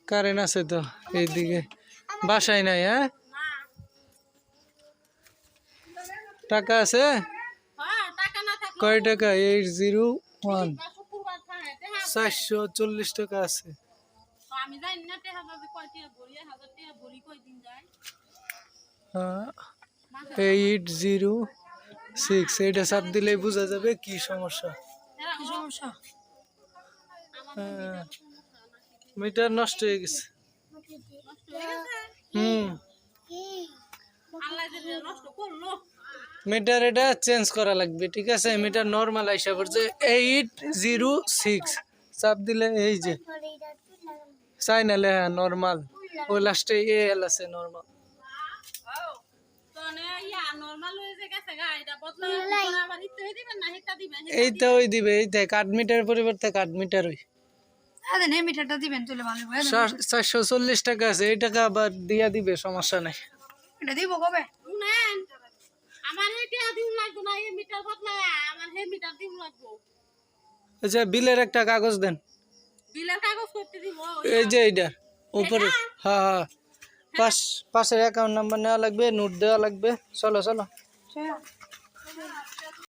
Current আছে তো এইদিকে বাসায় নাই। হ্যাঁ টাকা আছে কয় টাকা? 801 440 টাকা আছে। 806 এটা চাপ দিলেই বোঝা যাবে কি সমস্যা। মিটার নষ্ট হয়ে গেছে। মিটার এটা চেঞ্জ করা লাগবে, ঠিক আছে? মিটার নর্মাল আইসা পড়ছে 806 চাপ দিলে এই যে চাই না লেহা নর্মাল, ওই লাস্টে এল আছে নর্মাল। এইটা ওই দিবে, এইটা কাঠ মিটার পরিবর্তে কাঠ মিটার ওই 440 টাকা আছে, এই টাকা আবার দিয়া দিবে, সমস্যা নাই। আচ্ছা বিলের একটা কাগজ দেন। এই যে এইটার উপরে, হ্যাঁ পাশের অ্যাকাউন্ট নাম্বার নেওয়া লাগবে, নোট দেওয়া লাগবে। চলো চলো।